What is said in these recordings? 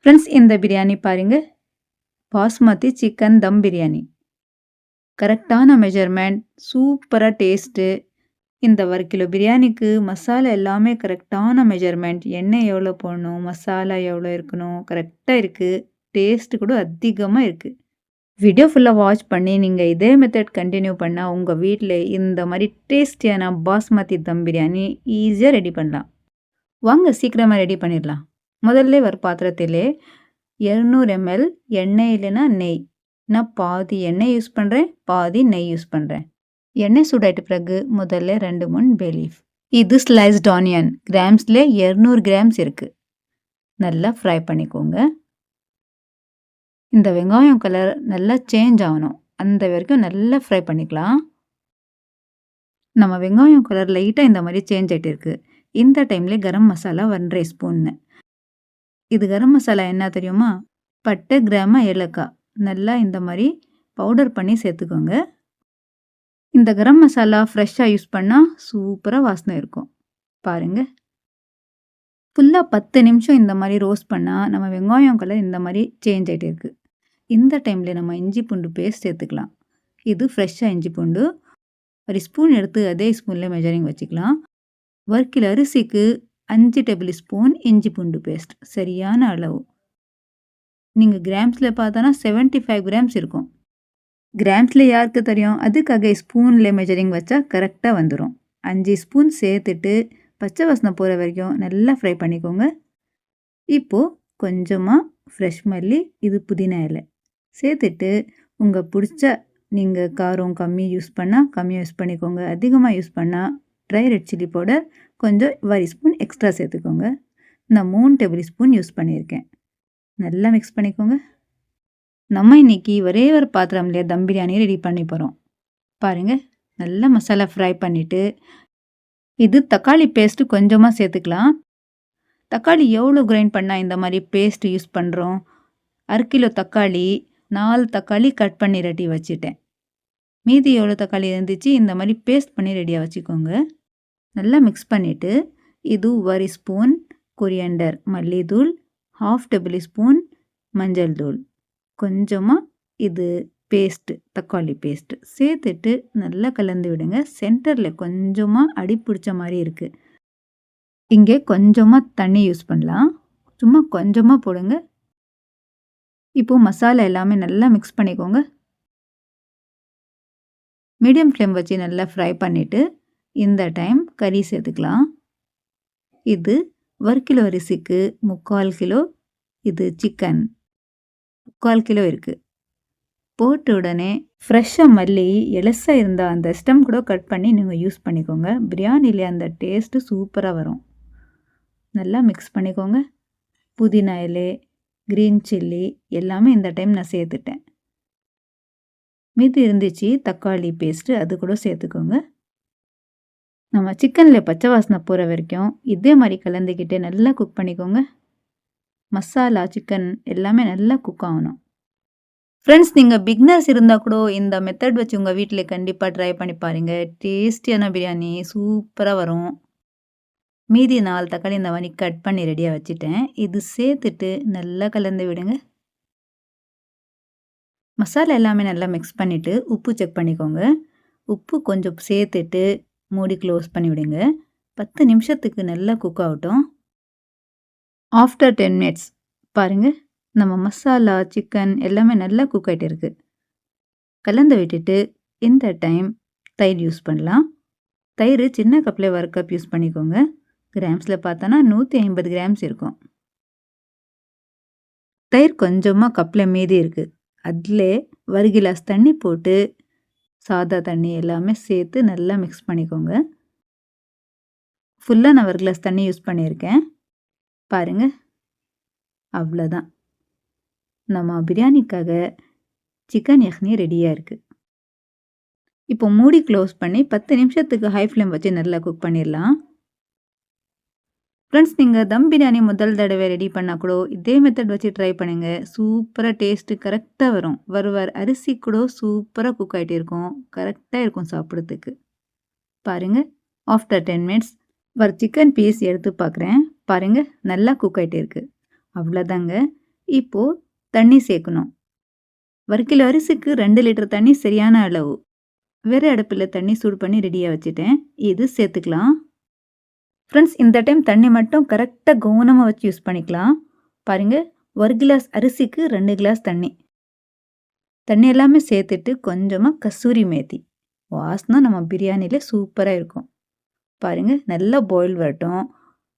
Friends, இந்த பிரியாணி பாருங்க. Basmati chicken தம் பிரியாணி. கரெக்டான மெஷர்மெண்ட், சூப்பரா டேஸ்ட்டு. இந்த 1 கிலோ பிரியாணிக்கு மசாலா எல்லாமே கரெக்டான மெஷர்மெண்ட். எண்ணெய் எவ்வளோ போடணும், மசாலா எவ்வளோ இருக்கணும், கரெக்டா இருக்கு. டேஸ்ட்டு கூட அதிகமா இருக்கு. வீடியோ ஃபுல்லா வாட்ச் பண்ணி நீங்க இதே மெத்தட் கன்டின்யூ பண்ணா உங்க வீட்ல இந்த மாரி டேஸ்டியான பாஸ்மதி தம் பிரியாணி ஈஸியா ரெடி பண்ணலாம். வாங்க சீக்கிரமா ரெடி பண்ணிடலாம். முதல்ல ஒரு பாத்திரத்திலே 200 ml எண்ணெய் இல்லைன்னா நெய். நான் பாதி எண்ணெய் யூஸ் பண்ணுறேன், பாதி நெய் யூஸ் பண்ணுறேன். எண்ணெய் சூடாயிட்ட பிறகு முதல்ல 2, 3 பே லீஃப். இது ஸ்லைஸ்ட் ஆனியன். கிராம்ஸ்ல 200 கிராம்ஸ் இருக்கு. நல்லா ஃப்ரை பண்ணிக்கோங்க. இந்த வெங்காயம் கலர் நல்லா சேஞ்ச் ஆகணும். அந்த வரைக்கும் நல்லா ஃப்ரை பண்ணிக்கலாம். நம்ம வெங்காயம் கலர் லைட்டாக இந்த மாதிரி சேஞ்ச் ஆகிட்டு இருக்கு. இந்த டைம்ல கரம் மசாலா 1.5 ஸ்பூன்னு. இது கரம் மசாலா என்ன தெரியுமா? பட்டை, கிராம்பு, ஏலக்காய் நல்லா இந்த மாதிரி பவுடர் பண்ணி சேர்த்துக்கோங்க. இந்த கரம் மசாலா ஃப்ரெஷ்ஷாக யூஸ் பண்ணால் சூப்பராக வாசனை இருக்கும். பாருங்க, ஃபுல்லாக 10 நிமிஷம் இந்த மாதிரி ரோஸ்ட் பண்ணால் நம்ம வெங்காயம் கலர் இந்த மாதிரி சேஞ்ச் ஆகிட்டு இருக்கு. இந்த டைமில் நம்ம இஞ்சி பூண்டு பேஸ்ட் சேர்த்துக்கலாம். இது ஃப்ரெஷ்ஷாக இஞ்சி பூண்டு 1 ஸ்பூன் எடுத்து அதே ஸ்பூனில் மெஷரிங் வச்சுக்கலாம். 1 கிலோ அரிசிக்கு 5 டேபிள் ஸ்பூன் இஞ்சி பூண்டு பேஸ்ட் சரியான அளவு. நீங்கள் கிராம்ஸில் பார்த்தோன்னா 75 கிராம்ஸ் இருக்கும். கிராம்ஸில் யாருக்கு தெரியும்? அதுக்காக ஸ்பூனில் மெஷரிங் வச்சா கரெக்டாக வந்துடும். 5 ஸ்பூன் சேர்த்துட்டு பச்சை வாசனை போகிற வரைக்கும் நல்லா ஃப்ரை பண்ணிக்கோங்க. இப்போது கொஞ்சமாக ஃப்ரெஷ் மல்லி, இது புதினா இலை சேர்த்துட்டு உங்கள் பிடிச்ச நீங்கள் காரம் கம்மி யூஸ் பண்ணால் கம்மியாக யூஸ் பண்ணிக்கோங்க. அதிகமாக யூஸ் பண்ணால் ட்ரை ரெட் சில்லி பவுடர் கொஞ்சம் 1 ஸ்பூன் எக்ஸ்ட்ரா சேர்த்துக்கோங்க. நான் 3 டேபிள் ஸ்பூன் யூஸ் பண்ணியிருக்கேன். நல்லா மிக்ஸ் பண்ணிக்கோங்க. நம்ம இன்றைக்கி ஒரே ஒரு பாத்திரம்லேயே தம் பிரியாணி ரெடி பண்ணி போகிறோம். பாருங்கள், நல்லா மசாலா ஃப்ரை பண்ணிவிட்டு இது தக்காளி பேஸ்ட்டு கொஞ்சமாக சேர்த்துக்கலாம். தக்காளி எவ்வளோ கிரைண்ட் பண்ணால் இந்த மாதிரி பேஸ்ட் யூஸ் பண்ணுறோம்? 1/2 கிலோ தக்காளி 4 தக்காளி கட் பண்ணி ரெடி வச்சுட்டேன். மீதி எவ்வளோ தக்காளி இருந்துச்சு இந்த மாதிரி பேஸ்ட் பண்ணி ரெடியாக வச்சுக்கோங்க. நல்லா மிக்ஸ் பண்ணிவிட்டு இது 1 ஸ்பூன் கொரியாண்டர் மல்லித்தூள், 1/2 டேபிள் ஸ்பூன் மஞ்சள் தூள், கொஞ்சமாக இது பேஸ்ட்டு தக்காளி பேஸ்ட்டு சேர்த்துட்டு நல்லா கலந்து விடுங்க. சென்டரில் கொஞ்சமாக அடி பிடிச்ச மாதிரி இருக்குது. இங்கே கொஞ்சமாக தண்ணி யூஸ் பண்ணலாம். சும்மா கொஞ்சமாக போடுங்க. இப்போது மசாலா எல்லாமே நல்லா மிக்ஸ் பண்ணிக்கோங்க. மீடியம் ஃப்ளேம் வச்சு நல்லா ஃப்ரை பண்ணிவிட்டு இந்த டைம் கறி சேர்த்துக்கலாம். இது 1 கிலோ அரிசிக்கு 3/4 கிலோ இது சிக்கன் 3/4 கிலோ இருக்குது. போட்ட உடனே ஃப்ரெஷ்ஷாக மல்லி எலசாக இருந்தால் அந்த ஸ்டெம் கூட கட் பண்ணி நீங்கள் யூஸ் பண்ணிக்கோங்க. பிரியாணியில் அந்த டேஸ்ட்டு சூப்பராக வரும். நல்லா மிக்ஸ் பண்ணிக்கோங்க. புதினா இலை, க்ரீன் சில்லி எல்லாமே இந்த டைம் நான் சேர்த்துட்டேன். மீதி இருந்துச்சு தக்காளி பேஸ்ட்டு, அது கூட சேர்த்துக்கோங்க. நம்ம சிக்கனில் பச்சை வாசனை போகிற வரைக்கும் இதே மாதிரி கலந்துக்கிட்டு நல்லா குக் பண்ணிக்கோங்க. மசாலா சிக்கன் எல்லாமே நல்லா குக் ஆகணும். ஃப்ரெண்ட்ஸ், நீங்கள் பிக்னர்ஸ் இருந்தால் கூட இந்த மெத்தட் வச்சு உங்கள் வீட்டில் கண்டிப்பாக ட்ரை பண்ணி பாருங்கள். டேஸ்டியான பிரியாணி சூப்பராக வரும். மீதி 4 தக்காளி இந்த மாதிரி கட் பண்ணி ரெடியாக வச்சுட்டேன். இது சேர்த்துட்டு நல்லா கலந்து விடுங்க. மசாலா எல்லாமே நல்லா மிக்ஸ் பண்ணிவிட்டு உப்பு செக் பண்ணிக்கோங்க. உப்பு கொஞ்சம் சேர்த்துட்டு மூடி க்ளோஸ் பண்ணி விடுங்க. 10 நிமிஷத்துக்கு நல்லா குக் ஆகட்டும். ஆஃப்டர் 10 மினிட்ஸ் பாருங்கள், நம்ம மசாலா சிக்கன் எல்லாமே நல்லா குக் ஆகிட்டு இருக்குது. கலந்து விட்டுட்டு இந்த டைம் தயிர் யூஸ் பண்ணலாம். தயிர் சின்ன கப்பில் 1 கப் யூஸ் பண்ணிக்கோங்க. கிராம்ஸில் பார்த்தோன்னா 150 கிராம்ஸ் இருக்கும். தயிர் கொஞ்சமாக கப்பில் மீதி இருக்குது. அதில் 1 கிளாஸ் தண்ணி போட்டு சாதா தண்ணி எல்லாமே சேர்த்து நல்லா மிக்ஸ் பண்ணிக்கோங்க. ஃபுல்லாக நான் 1 கிளாஸ் தண்ணி யூஸ் பண்ணியிருக்கேன். பாருங்கள், அவ்வளோதான். நம்ம பிரியாணிக்காக சிக்கன் யக்னி ரெடியாக இருக்குது. இப்போ மூடி க்ளோஸ் பண்ணி 10 நிமிஷத்துக்கு ஹை ஃப்ளேம் வச்சு நல்லா குக் பண்ணிடலாம். ஃப்ரெண்ட்ஸ், நீங்கள் தம் பிரியாணி முதல் தடவை ரெடி பண்ணால் கூட இதே மெத்தட் வச்சு ட்ரை பண்ணுங்கள். சூப்பராக டேஸ்ட்டு கரெக்டாக வரும். வருவார் அரிசி கூட சூப்பராக குக் ஆகிட்டு இருக்கும். கரெக்டாக இருக்கும் சாப்பிட்றதுக்கு. பாருங்கள், ஆஃப்டர் 10 மினிட்ஸ் ஒரு சிக்கன் பீஸ் எடுத்து பார்க்குறேன். பாருங்கள், நல்லா குக் ஆகிட்டே இருக்குது. அவ்வளோதாங்க. இப்போ தண்ணி சேர்க்கணும். 1 கிலோ அரிசிக்கு 2 லிட்டர் தண்ணி சரியான அளவு. வேற அடுப்புல தண்ணி சூடு பண்ணி ரெடியா வச்சுட்டேன். இது சேர்த்துக்கலாம். ஃப்ரெண்ட்ஸ் இந்த டைம் தண்ணி மட்டும் கரெக்ட்டா கவனமா வச்சு யூஸ் பண்ணிக்கலாம். பாருங்க 1 கிளாஸ் அரிசிக்கு 2 கிளாஸ் தண்ணி. தண்ணி எல்லாமே சேர்த்துட்டு கொஞ்சமா கஸ்தூரி மேத்தி. வாசனை நம்ம பிரியாணில சூப்பரா இருக்கும். பாருங்க நல்லா பாயில் வரட்டும்.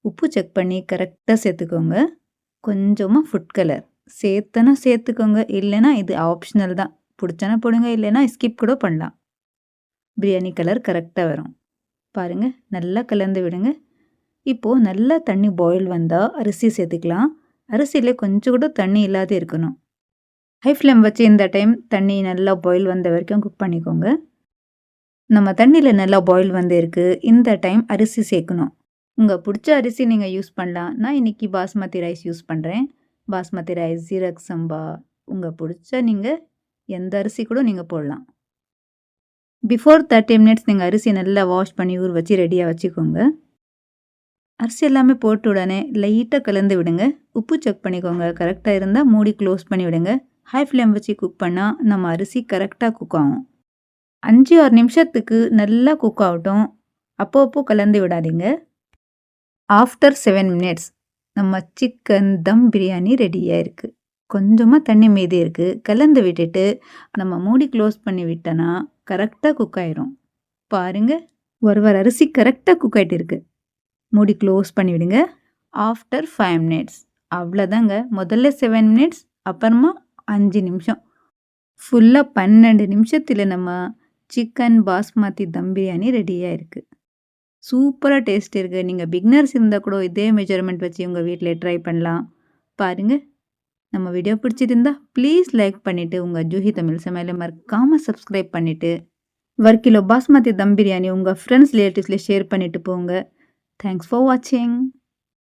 உப்பு செக் பண்ணி கரெக்ட்டா சேர்த்துக்கோங்க. கொஞ்சமா ஃபுட் கலர். சேர்த்தனா சேர்த்துக்கோங்க. இல்லைன்னா இது ஆப்ஷனல் தான். பிடிச்சனா போடுங்க. இல்லைன்னா ஸ்கிப் கூட பண்ணலாம். பிரியாணி கலர் கரெக்ட்டா வரும். பாருங்க நல்லா கலந்து விடுங்க. இப்போ நல்லா தண்ணி பாயில் வந்தா அரிசி சேர்த்துக்கலாம். அரிசியில கொஞ்சம் கூட தண்ணி இல்லாத இருக்கணும். ஹை ஃப்ளேம் வச்சு இந்த டைம் தண்ணி நல்லா பாயில் வந்த வரைக்கும் குக் பண்ணிக்கோங்க. நம்ம தண்ணியில் நல்லா பாயில் வந்து இருக்கு. இந்த டைம் அரிசி சேர்க்கணும். உங்கள் பிடிச்ச அரிசி நீங்கள் யூஸ் பண்ணலாம். நான் இன்னைக்கு பாஸ்மதி ரைஸ் யூஸ் பண்ணுறேன். பாஸ்மதி ரைஸ், ஜீரக் சம்பா, உங்கள் பிடிச்ச நீங்கள் எந்த அரிசி கூட நீங்கள் போடலாம். பிஃபோர் 30 மினிட்ஸ் நீங்கள் அரிசி நல்லா வாஷ் பண்ணி ஊற வச்சு ரெடியாக வச்சுக்கோங்க. அரிசி எல்லாமே போட்டு உடனே லைட்டாக கலந்து விடுங்க. உப்பு செக் பண்ணிக்கோங்க. கரெக்டாக இருந்தால் மூடி க்ளோஸ் பண்ணி விடுங்க. ஹை ஃப்ளேம் வச்சு குக் பண்ணால் நம்ம அரிசி கரெக்டாக குக் ஆகும். 5-6 நிமிஷத்துக்கு நல்லா குக் ஆகட்டும். அப்பப்போ கலந்து விடாதீங்க. ஆஃப்டர் 7 மினிட்ஸ் நம்ம சிக்கன் தம் பிரியாணி ரெடியாக இருக்குது. கொஞ்சமாக தண்ணி மீதி இருக்குது. கலந்து விட்டுட்டு நம்ம மூடி க்ளோஸ் பண்ணி விட்டோன்னா கரெக்டாக குக் ஆயிரும். பாருங்கள் ஒரு அரிசி கரெக்டாக குக் ஆகிட்டு இருக்குது. மூடி க்ளோஸ் பண்ணி விடுங்க. ஆஃப்டர் 5 மினிட்ஸ் அவ்வளோதாங்க. முதல்ல 7 மினிட்ஸ், அப்புறமா 5 நிமிஷம். ஃபுல்லாக 12 நிமிஷத்தில் நம்ம சிக்கன் பாஸ்மதி தம் பிரியாணி ரெடியாக இருக்குது. சூப்பராக டேஸ்ட் இருக்குது. நீங்கள் பிகினர்ஸ் இருந்தால் கூட இதே மெஷர்மெண்ட் வச்சு உங்கள் வீட்டில் ட்ரை பண்ணலாம். பாருங்கள் நம்ம வீடியோ பிடிச்சிருந்தா ப்ளீஸ் லைக் பண்ணிவிட்டு உங்கள் ஜூஹி தமிழ் சமையலை மறக்காமல் சப்ஸ்கிரைப் பண்ணிவிட்டு 1 கிலோ பாஸ்மதி தம் பிரியாணி உங்கள் ஃப்ரெண்ட்ஸ் ரிலேட்டிவ்ஸில் ஷேர் பண்ணிவிட்டு போங்க. தேங்க்ஸ் ஃபார் வாட்சிங்.